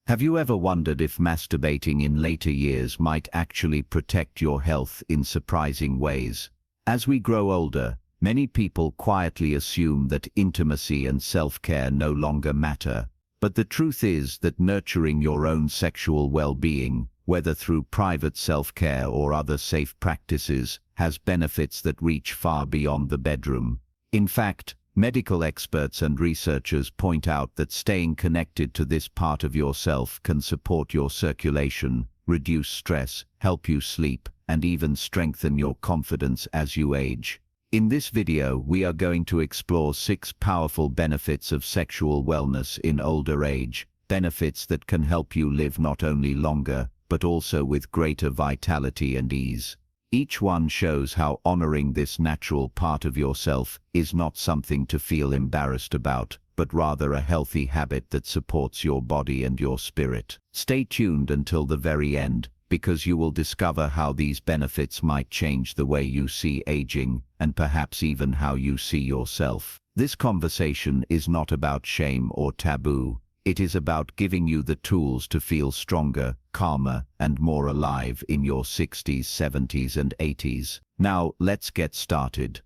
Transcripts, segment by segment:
Have you ever wondered if masturbating in later years might actually protect your health in surprising ways? As we grow older, many people quietly assume that intimacy and self-care no longer matter. But the truth is that nurturing your own sexual well-being, whether through private self-care or other safe practices, has benefits that reach far beyond the bedroom. In fact, medical experts and researchers point out that staying connected to this part of yourself can support your circulation, reduce stress, help you sleep, and even strengthen your confidence as you age. In this video, we are going to explore 6 powerful benefits of sexual wellness in older age, benefits that can help you live not only longer, but also with greater vitality and ease. Each one shows how honoring this natural part of yourself is not something to feel embarrassed about, but rather a healthy habit that supports your body and your spirit. Stay tuned until the very end, because you will discover how these benefits might change the way you see aging, and perhaps even how you see yourself. This conversation is not about shame or taboo. It is about giving you the tools to feel stronger, calmer, and more alive in your 60s, 70s, and 80s. Now, let's get started.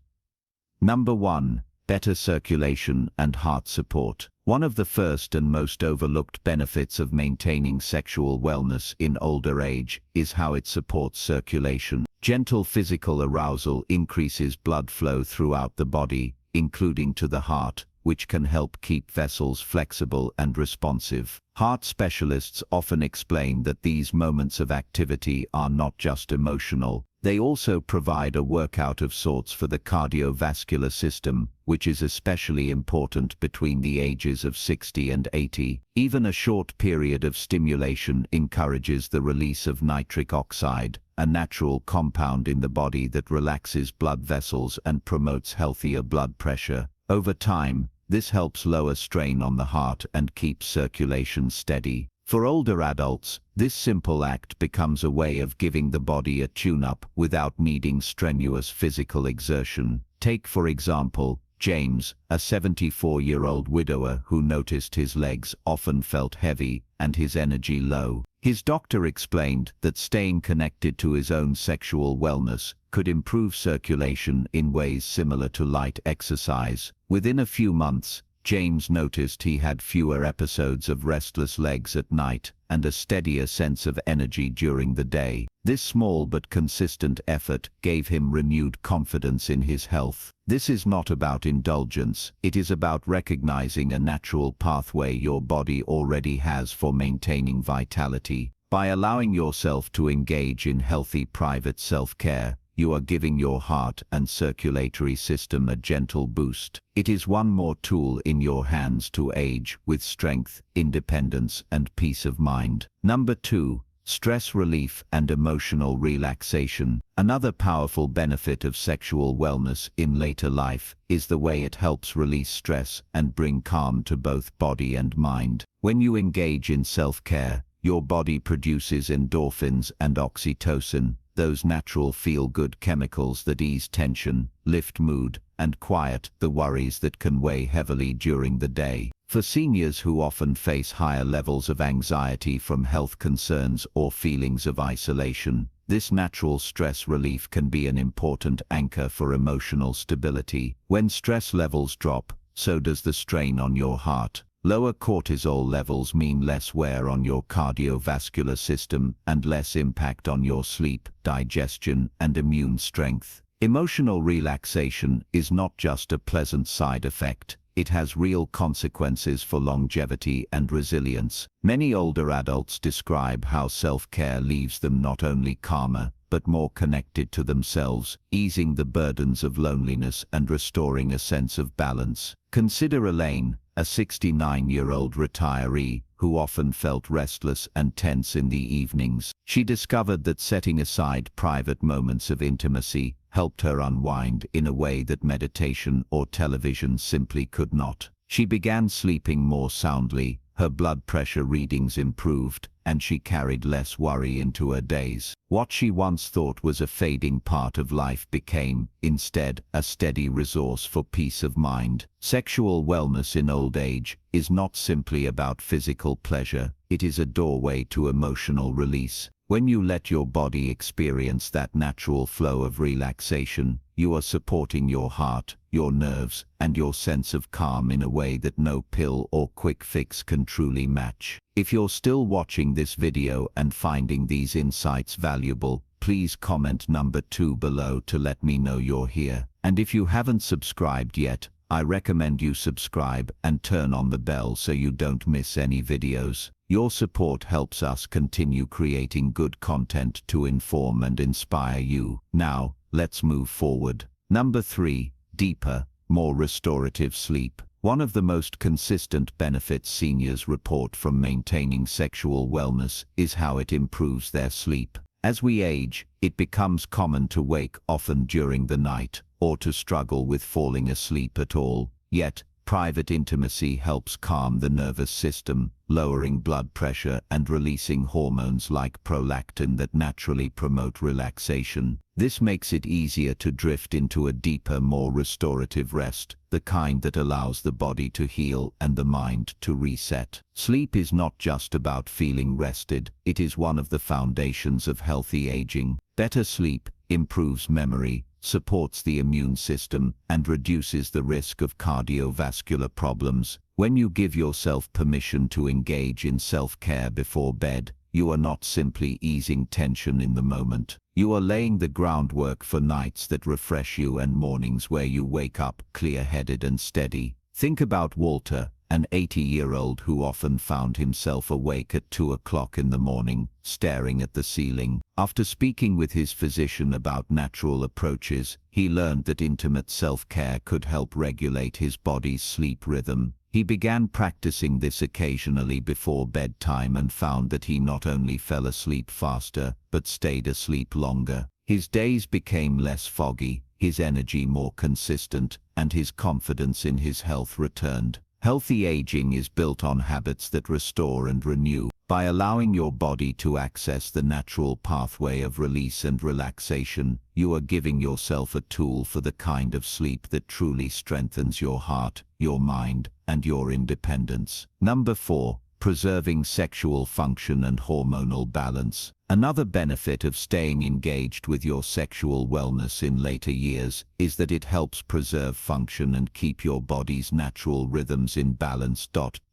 Number 1. Better circulation and heart support. One of the first and most overlooked benefits of maintaining sexual wellness in older age is how it supports circulation. Gentle physical arousal increases blood flow throughout the body, including to the heart, which can help keep vessels flexible and responsive. Heart specialists often explain that these moments of activity are not just emotional. They also provide a workout of sorts for the cardiovascular system, which is especially important between the ages of 60 and 80. Even a short period of stimulation encourages the release of nitric oxide, a natural compound in the body that relaxes blood vessels and promotes healthier blood pressure. Over time, this helps lower strain on the heart and keeps circulation steady. For older adults, this simple act becomes a way of giving the body a tune-up without needing strenuous physical exertion. Take, for example, James, a 74-year-old widower who noticed his legs often felt heavy and his energy low. His doctor explained that staying connected to his own sexual wellness could improve circulation in ways similar to light exercise. Within a few months, James noticed he had fewer episodes of restless legs at night and a steadier sense of energy during the day. This small but consistent effort gave him renewed confidence in his health. This is not about indulgence, it is about recognizing a natural pathway your body already has for maintaining vitality. By allowing yourself to engage in healthy private self-care, you are giving your heart and circulatory system a gentle boost. It is one more tool in your hands to age with strength, independence, and peace of mind. Number 2. Stress relief and emotional relaxation. Another powerful benefit of sexual wellness in later life is the way it helps release stress and bring calm to both body and mind. When you engage in self-care, your body produces endorphins and oxytocin, those natural feel-good chemicals that ease tension, lift mood, and quiet the worries that can weigh heavily during the day. For seniors who often face higher levels of anxiety from health concerns or feelings of isolation, this natural stress relief can be an important anchor for emotional stability. When stress levels drop, so does the strain on your heart. Lower cortisol levels mean less wear on your cardiovascular system and less impact on your sleep, digestion, and immune strength. Emotional relaxation is not just a pleasant side effect. It has real consequences for longevity and resilience. Many older adults describe how self-care leaves them not only calmer, but more connected to themselves, easing the burdens of loneliness and restoring a sense of balance. Consider Elaine, a 69-year-old retiree who often felt restless and tense in the evenings. She discovered that setting aside private moments of intimacy helped her unwind in a way that meditation or television simply could not. She began sleeping more soundly, her blood pressure readings improved, and she carried less worry into her days. What she once thought was a fading part of life became, instead, a steady resource for peace of mind. Sexual wellness in old age is not simply about physical pleasure, it is a doorway to emotional release. When you let your body experience that natural flow of relaxation, you are supporting your heart, your nerves, and your sense of calm in a way that no pill or quick fix can truly match. If you're still watching this video and finding these insights valuable, please comment number 2 below to let me know you're here. And if you haven't subscribed yet, I recommend you subscribe and turn on the bell so you don't miss any videos. Your support helps us continue creating good content to inform and inspire you. Now, let's move forward. Number 3, deeper, more restorative sleep. One of the most consistent benefits seniors report from maintaining sexual wellness is how it improves their sleep. As we age, it becomes common to wake often during the night, or to struggle with falling asleep at all. Yet, private intimacy helps calm the nervous system, lowering blood pressure and releasing hormones like prolactin that naturally promote relaxation. This makes it easier to drift into a deeper, more restorative rest, the kind that allows the body to heal and the mind to reset. Sleep is not just about feeling rested, it is one of the foundations of healthy aging. Better sleep improves memory, supports the immune system, and reduces the risk of cardiovascular problems. When you give yourself permission to engage in self-care before bed, you are not simply easing tension in the moment. You are laying the groundwork for nights that refresh you and mornings where you wake up clear-headed and steady. Think about Walter, an 80-year-old who often found himself awake at 2 o'clock in the morning, staring at the ceiling. After speaking with his physician about natural approaches, he learned that intimate self-care could help regulate his body's sleep rhythm. He began practicing this occasionally before bedtime and found that he not only fell asleep faster, but stayed asleep longer. His days became less foggy, his energy more consistent, and his confidence in his health returned. Healthy aging is built on habits that restore and renew. By allowing your body to access the natural pathway of release and relaxation, you are giving yourself a tool for the kind of sleep that truly strengthens your heart, your mind, and your independence. Number 4, preserving sexual function and hormonal balance. Another benefit of staying engaged with your sexual wellness in later years is that it helps preserve function and keep your body's natural rhythms in balance.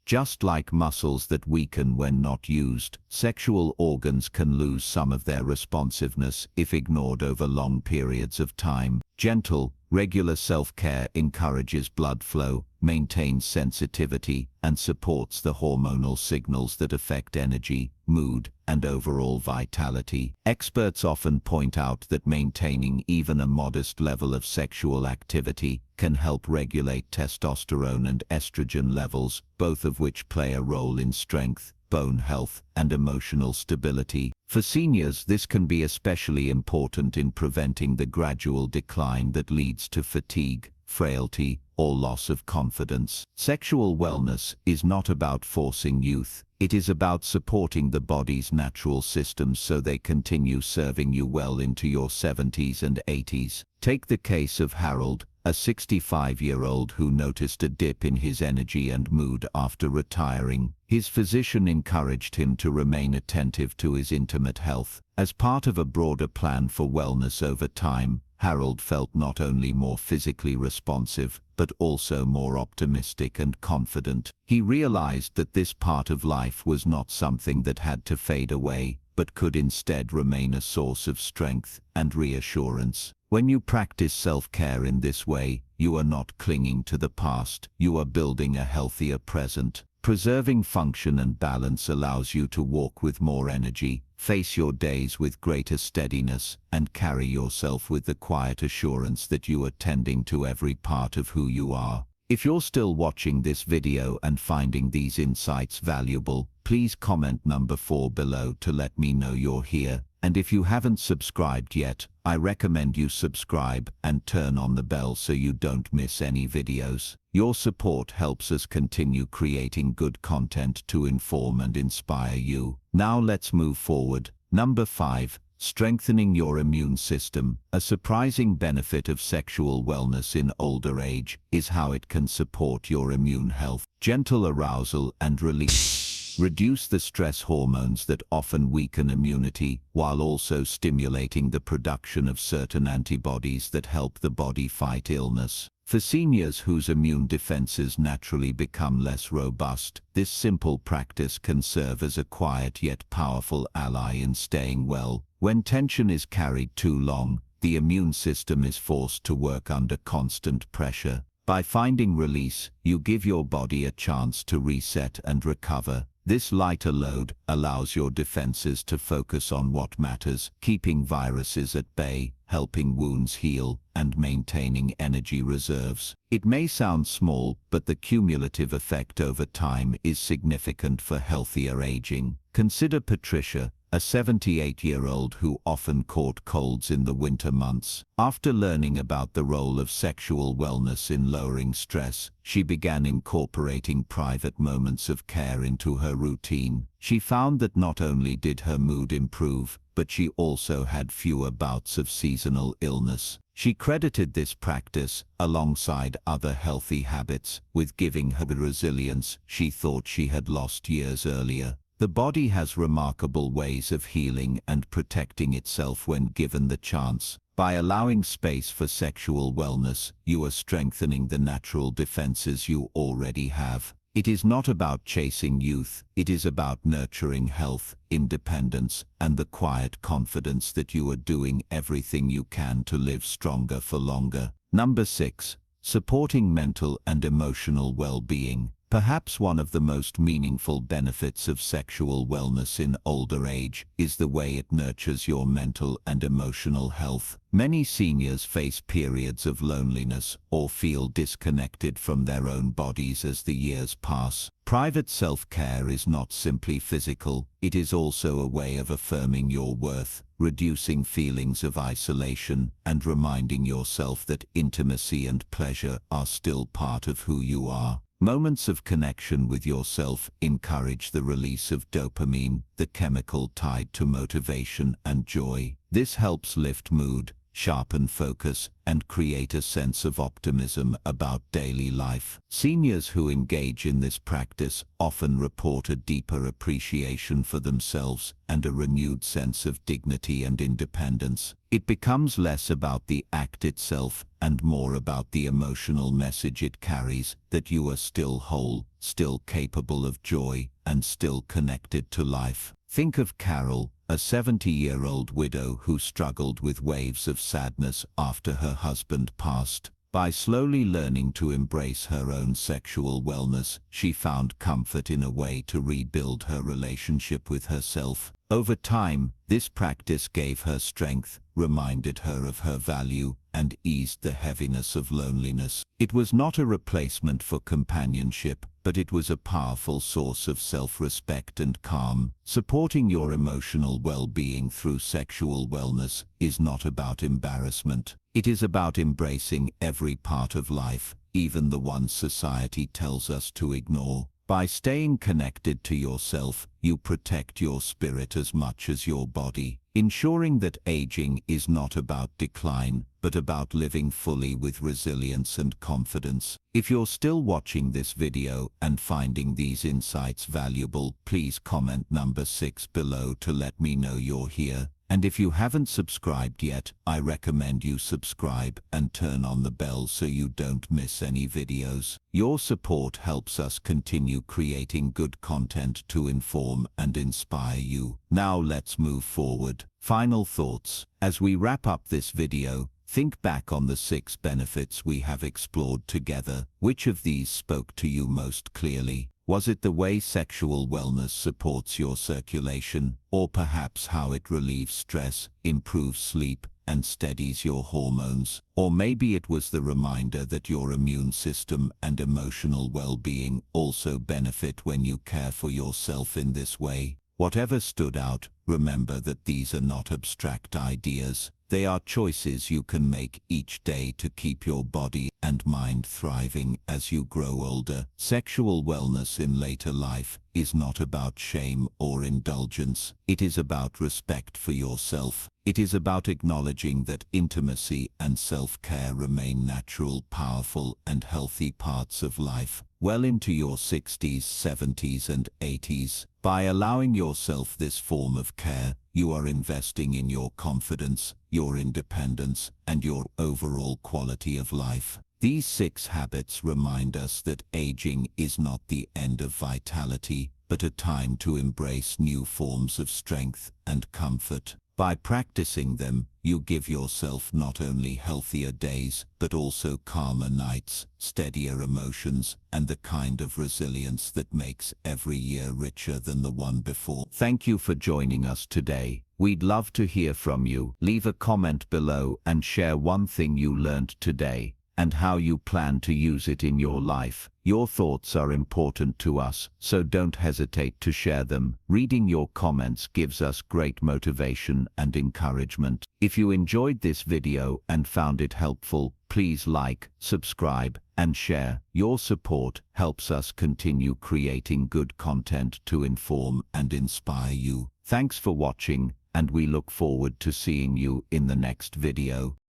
Just like muscles that weaken when not used, sexual organs can lose some of their responsiveness if ignored over long periods of time. Gentle, regular self-care encourages blood flow, maintains sensitivity, and supports the hormonal signals that affect energy, mood, and overall vitality. Experts often point out that maintaining even a modest level of sexual activity can help regulate testosterone and estrogen levels, both of which play a role in strength, bone health, and emotional stability. For seniors, this can be especially important in preventing the gradual decline that leads to fatigue, frailty, or loss of confidence. Sexual wellness is not about forcing youth. It is about supporting the body's natural systems so they continue serving you well into your 70s and 80s. Take the case of Harold, a 65-year-old who noticed a dip in his energy and mood after retiring. His physician encouraged him to remain attentive to his intimate health. As part of a broader plan for wellness over time, Harold felt not only more physically responsive, but also more optimistic and confident. He realized that this part of life was not something that had to fade away, but could instead remain a source of strength and reassurance. When you practice self-care in this way, you are not clinging to the past, you are building a healthier present. Preserving function and balance allows you to walk with more energy, face your days with greater steadiness, and carry yourself with the quiet assurance that you are tending to every part of who you are. If you're still watching this video and finding these insights valuable, please comment number 4 below to let me know you're here. And if you haven't subscribed yet, I recommend you subscribe and turn on the bell so you don't miss any videos. Your support helps us continue creating good content to inform and inspire you. Now let's move forward. Number 5. Strengthening your immune system. A surprising benefit of sexual wellness in older age is how it can support your immune health. Gentle arousal and release reduce the stress hormones that often weaken immunity, while also stimulating the production of certain antibodies that help the body fight illness. For seniors whose immune defenses naturally become less robust, this simple practice can serve as a quiet yet powerful ally in staying well. When tension is carried too long, the immune system is forced to work under constant pressure. By finding release, you give your body a chance to reset and recover. This lighter load allows your defenses to focus on what matters, keeping viruses at bay, helping wounds heal, and maintaining energy reserves. It may sound small, but the cumulative effect over time is significant for healthier aging. Consider Patricia, a 78-year-old who often caught colds in the winter months. After learning about the role of sexual wellness in lowering stress, she began incorporating private moments of care into her routine. She found that not only did her mood improve, but she also had fewer bouts of seasonal illness. She credited this practice, alongside other healthy habits, with giving her the resilience she thought she had lost years earlier. The body has remarkable ways of healing and protecting itself when given the chance. By allowing space for sexual wellness, you are strengthening the natural defenses you already have. It is not about chasing youth, it is about nurturing health, independence, and the quiet confidence that you are doing everything you can to live stronger for longer. Number 6. Supporting mental and emotional well-being. Perhaps one of the most meaningful benefits of sexual wellness in older age is the way it nurtures your mental and emotional health. Many seniors face periods of loneliness or feel disconnected from their own bodies as the years pass. Private self-care is not simply physical, it is also a way of affirming your worth, reducing feelings of isolation, and reminding yourself that intimacy and pleasure are still part of who you are. Moments of connection with yourself encourage the release of dopamine, the chemical tied to motivation and joy. This helps lift mood, sharpen focus, and create a sense of optimism about daily life. Seniors who engage in this practice often report a deeper appreciation for themselves and a renewed sense of dignity and independence. It becomes less about the act itself and more about the emotional message it carries, that you are still whole, still capable of joy, and still connected to life. Think of Carol, a 70-year-old widow who struggled with waves of sadness after her husband passed. By slowly learning to embrace her own sexual wellness, she found comfort in a way to rebuild her relationship with herself. Over time, this practice gave her strength, reminded her of her value, and eased the heaviness of loneliness. It was not a replacement for companionship, but it was a powerful source of self-respect and calm. Supporting your emotional well-being through sexual wellness is not about embarrassment. It is about embracing every part of life, even the ones society tells us to ignore. By staying connected to yourself, you protect your spirit as much as your body, ensuring that aging is not about decline, but about living fully with resilience and confidence. If you're still watching this video and finding these insights valuable, please comment number 6 below to let me know you're here. And if you haven't subscribed yet, I recommend you subscribe and turn on the bell so you don't miss any videos. Your support helps us continue creating good content to inform and inspire you. Now let's move forward. Final thoughts. As we wrap up this video, think back on the 6 benefits we have explored together. Which of these spoke to you most clearly? Was it the way sexual wellness supports your circulation, or perhaps how it relieves stress, improves sleep, and steadies your hormones. Or maybe it was the reminder that your immune system and emotional well-being also benefit when you care for yourself in this way. Whatever stood out, remember that these are not abstract ideas. They are choices you can make each day to keep your body and mind thriving as you grow older. Sexual wellness in later life is not about shame or indulgence. It is about respect for yourself. It is about acknowledging that intimacy and self-care remain natural, powerful, and healthy parts of life well into your 60s, 70s, and 80s. By allowing yourself this form of care, you are investing in your confidence, your independence, and your overall quality of life. These 6 habits remind us that aging is not the end of vitality, but a time to embrace new forms of strength and comfort. By practicing them, you give yourself not only healthier days, but also calmer nights, steadier emotions, and the kind of resilience that makes every year richer than the one before. Thank you for joining us today. We'd love to hear from you. Leave a comment below and share one thing you learned today and how you plan to use it in your life. Your thoughts are important to us, so don't hesitate to share them. Reading your comments gives us great motivation and encouragement. If you enjoyed this video and found it helpful, please like, subscribe, and share. Your support helps us continue creating good content to inform and inspire you. Thanks for watching, and we look forward to seeing you in the next video.